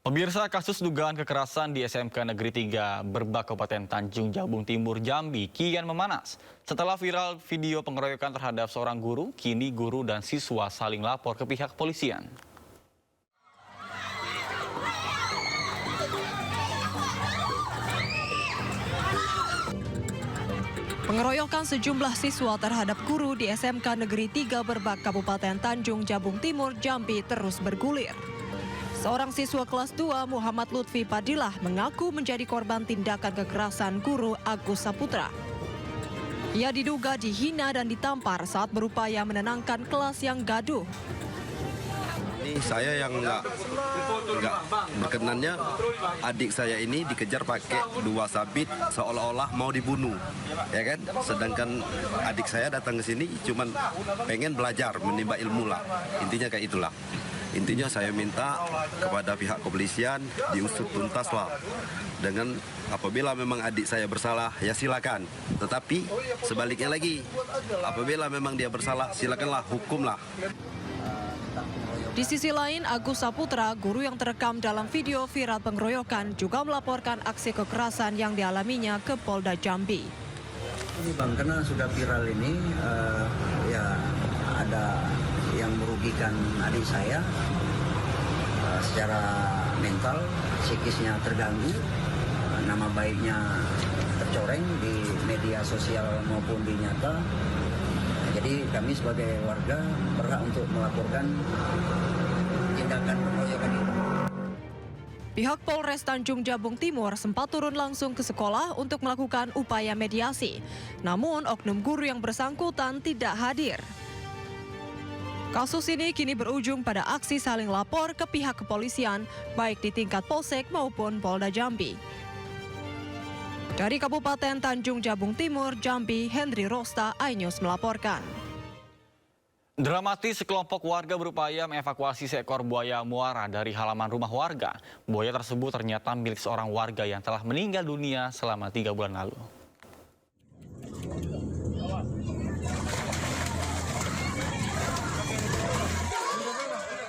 Pemirsa, kasus dugaan kekerasan di SMK Negeri 3 Berbak Kabupaten Tanjung Jabung Timur, Jambi kian memanas. Setelah viral video pengeroyokan terhadap seorang guru, kini guru dan siswa saling lapor ke pihak kepolisian. Pengeroyokan sejumlah siswa terhadap guru di SMK Negeri 3 Berbak Kabupaten Tanjung Jabung Timur, Jambi terus bergulir. Seorang siswa kelas 2 Muhammad Lutfi Padilah mengaku menjadi korban tindakan kekerasan guru Agus Saputra. Ia diduga dihina dan ditampar saat berupaya menenangkan kelas yang gaduh. Ini saya yang nggak berkenannya, adik saya ini dikejar pakai 2 sabit seolah-olah mau dibunuh, ya kan? Sedangkan adik saya datang ke sini cuman pengen belajar, menimba ilmu lah. Intinya kayak itulah. Intinya saya minta kepada pihak kepolisian diusut tuntas lah. Dengan apabila memang adik saya bersalah, ya silakan. Tetapi sebaliknya lagi, apabila memang dia bersalah, silakanlah, hukumlah. Di sisi lain, Agus Saputra, guru yang terekam dalam video viral pengeroyokan, juga melaporkan aksi kekerasan yang dialaminya ke Polda Jambi. Ini Bang, karena sudah viral ini, ya ada yang merugikan adik saya secara mental, psikisnya terganggu, nama baiknya tercoreng di media sosial maupun di nyata. Jadi kami sebagai warga berhak untuk melaporkan tindakan pengeroyokan ini. Pihak Polres Tanjung Jabung Timur sempat turun langsung ke sekolah untuk melakukan upaya mediasi. Namun oknum guru yang bersangkutan tidak hadir. Kasus ini kini berujung pada aksi saling lapor ke pihak kepolisian, baik di tingkat Polsek maupun Polda Jambi. Dari Kabupaten Tanjung Jabung Timur, Jambi, Henry Rosta, iNews melaporkan. Dramatis, sekelompok warga berupaya mengevakuasi seekor buaya muara dari halaman rumah warga. Buaya tersebut ternyata milik seorang warga yang telah meninggal dunia selama 3 bulan lalu.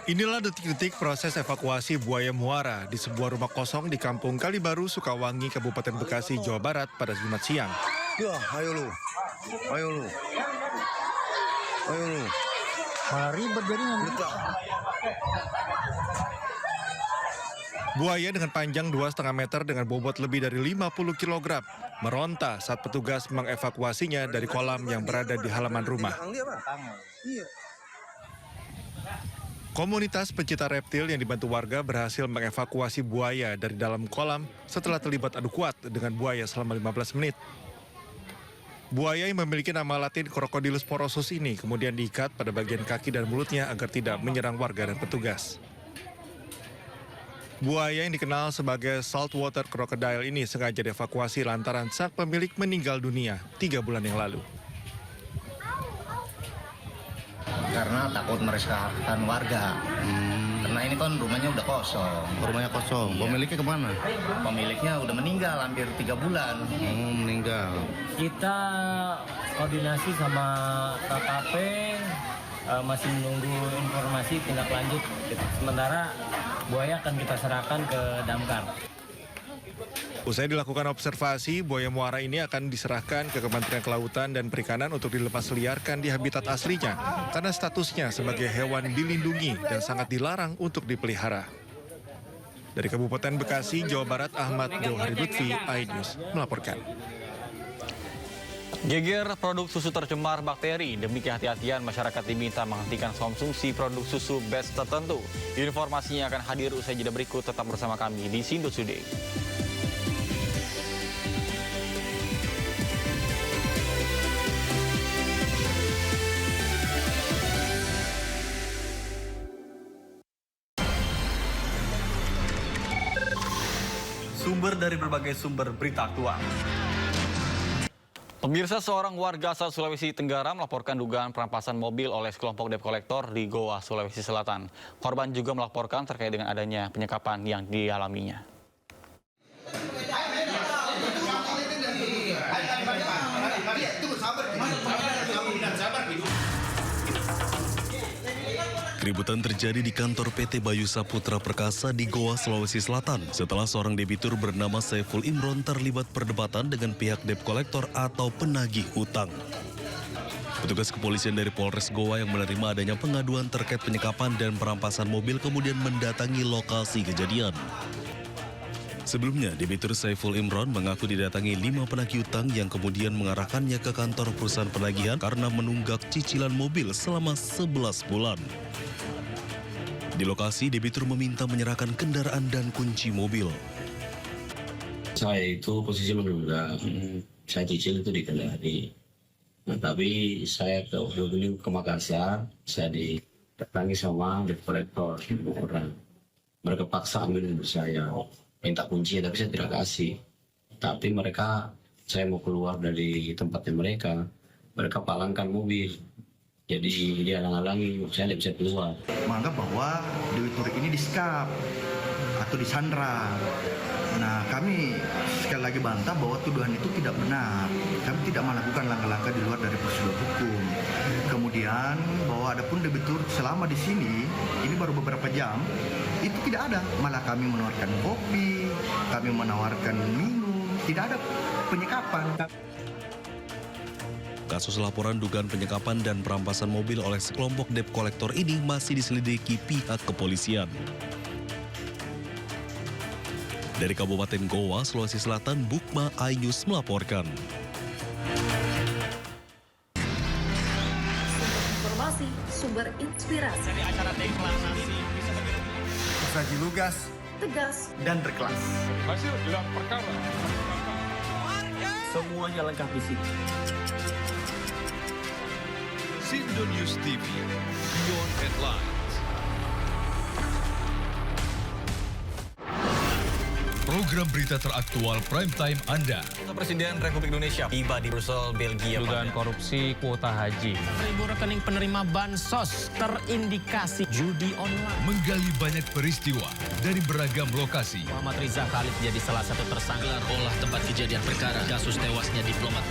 Inilah detik-detik proses evakuasi buaya muara di sebuah rumah kosong di Kampung Kalibaru, Sukawangi, Kabupaten Bekasi, Jawa Barat pada Jumat siang. Ya, ayo lu. Ribet jadinya. Buaya dengan panjang 2,5 meter dengan bobot lebih dari 50 kg meronta saat petugas mengevakuasinya dari kolam yang berada di halaman rumah. Komunitas pencinta reptil yang dibantu warga berhasil mengevakuasi buaya dari dalam kolam setelah terlibat adu kuat dengan buaya selama 15 menit. Buaya yang memiliki nama latin Crocodylus porosus ini kemudian diikat pada bagian kaki dan mulutnya agar tidak menyerang warga dan petugas. Buaya yang dikenal sebagai saltwater crocodile ini sengaja dievakuasi lantaran sang pemilik meninggal dunia 3 bulan yang lalu. Karena takut meresahkan warga. Karena ini kan rumahnya udah kosong. Rumahnya kosong. Pemiliknya kemana? Pemiliknya udah meninggal hampir 3 bulan. Meninggal. Kita koordinasi sama KKP, masih menunggu informasi tindak lanjut. Sementara buaya akan kita serahkan ke damkar. Usai dilakukan observasi, buaya muara ini akan diserahkan ke Kementerian Kelautan dan Perikanan untuk dilepas liarkan di habitat aslinya karena statusnya sebagai hewan dilindungi dan sangat dilarang untuk dipelihara. Dari Kabupaten Bekasi, Jawa Barat, Ahmad Johari Lutfi, iNews melaporkan. Geger produk susu tercemar bakteri, demi kehati-hatian masyarakat diminta menghentikan konsumsi produk susu batch tertentu. Informasinya akan hadir usai jeda berikut, tetap bersama kami di Sindo Today. Sumber dari berbagai sumber berita aktual. Pemirsa, seorang warga asal Sulawesi Tenggara melaporkan dugaan perampasan mobil oleh sekelompok debt collector di Goa, Sulawesi Selatan. Korban juga melaporkan terkait dengan adanya penyekapan yang dialaminya. Keributan Keributan terjadi di kantor PT Bayu Saputra Perkasa di Goa, Sulawesi Selatan setelah seorang debitur bernama Saiful Imron terlibat perdebatan dengan pihak debt collector atau penagih utang. Petugas kepolisian dari Polres Goa yang menerima adanya pengaduan terkait penyekapan dan perampasan mobil kemudian mendatangi lokasi kejadian. Sebelumnya, debitur Saiful Imron mengaku didatangi 5 penagih utang yang kemudian mengarahkannya ke kantor perusahaan penagihan karena menunggak cicilan mobil selama 11 bulan. Di lokasi, debitur meminta menyerahkan kendaraan dan kunci mobil. Saya itu posisi menunggak, saya cicil itu di Kendari. Nah, tapi saya dulu ke Makassar, saya didatangi sama debt collector orang. Mereka paksa ambil saya. Minta kuncinya tapi saya tidak kasih. Tapi saya mau keluar dari tempatnya mereka palangkan mobil. Jadi dia halang-halangi, saya tidak bisa keluar. Menganggap bahwa debitur ini disekap atau disandra. Nah, kami sekali lagi bantah bahwa tuduhan itu tidak benar. Kami tidak melakukan langkah-langkah di luar dari prosedur hukum. Kemudian bahwa adapun debitur selama di sini, ini baru beberapa jam, itu tidak ada. Malah kami menawarkan kopi, kami menawarkan minum, tidak ada penyekapan. Kasus laporan dugaan penyekapan dan perampasan mobil oleh sekelompok debt collector ini masih diselidiki pihak kepolisian. Dari Kabupaten Goa, Sulawesi Selatan, Bukma iNews melaporkan. Informasi, sumber inspirasi. Dari acara deklarasi Saji lugas, tegas, dan berkelas. hasil gelar perkara. Semuanya lengkap di sini. Sindo News TV, Beyond Headlines. Program berita teraktual prime time Anda. Presiden Republik Indonesia tiba di Brussel, Belgia. Dugaan korupsi kuota haji. 1.000 rekening penerima bansos terindikasi judi online. Menggali banyak peristiwa dari beragam lokasi. Muhammad Riza Khalid jadi salah satu tersangka. Olah tempat kejadian perkara kasus tewasnya diplomat.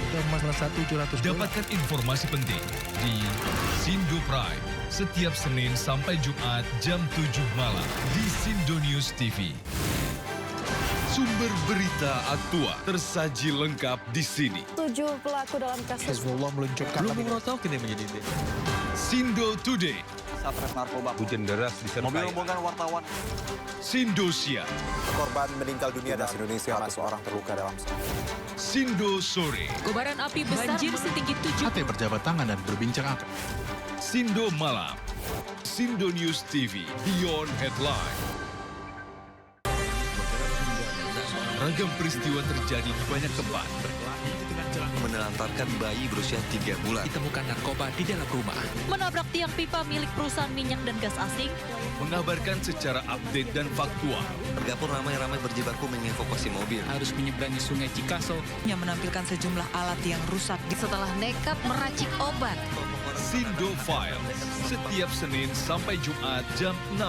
Dapatkan informasi penting di Sindo Prime setiap Senin sampai Jumat jam 7 malam di Sindo News TV. Sumber berita aktual tersaji lengkap di sini. 7 pelaku dalam kasus Hezbollah meluncurkan Sindo Today. Satres narkoba. Hujan deras disertai Mobil rombongan wartawan. Sindosia. Korban meninggal dunia dan Indonesia, seorang terluka dalam. Sindo Sore. Kobaran api besar banjir setinggi 7. Ate berjabat tangan dan berbincang akrab. Sindo Malam. Sindo News TV Beyond Headline. Ragam peristiwa terjadi di banyak tempat. Menelantarkan bayi berusia 3 bulan. Ditemukan narkoba di dalam rumah. menabrak tiang pipa milik perusahaan minyak dan gas asing. Mengabarkan secara update dan faktual. Warga pun ramai-ramai berjibaku mengevakuasi mobil. Harus menyeberangi sungai Cikaso. Yang menampilkan sejumlah alat yang rusak. Setelah nekat meracik obat. Sindo File. Setiap Senin sampai Jumat jam 6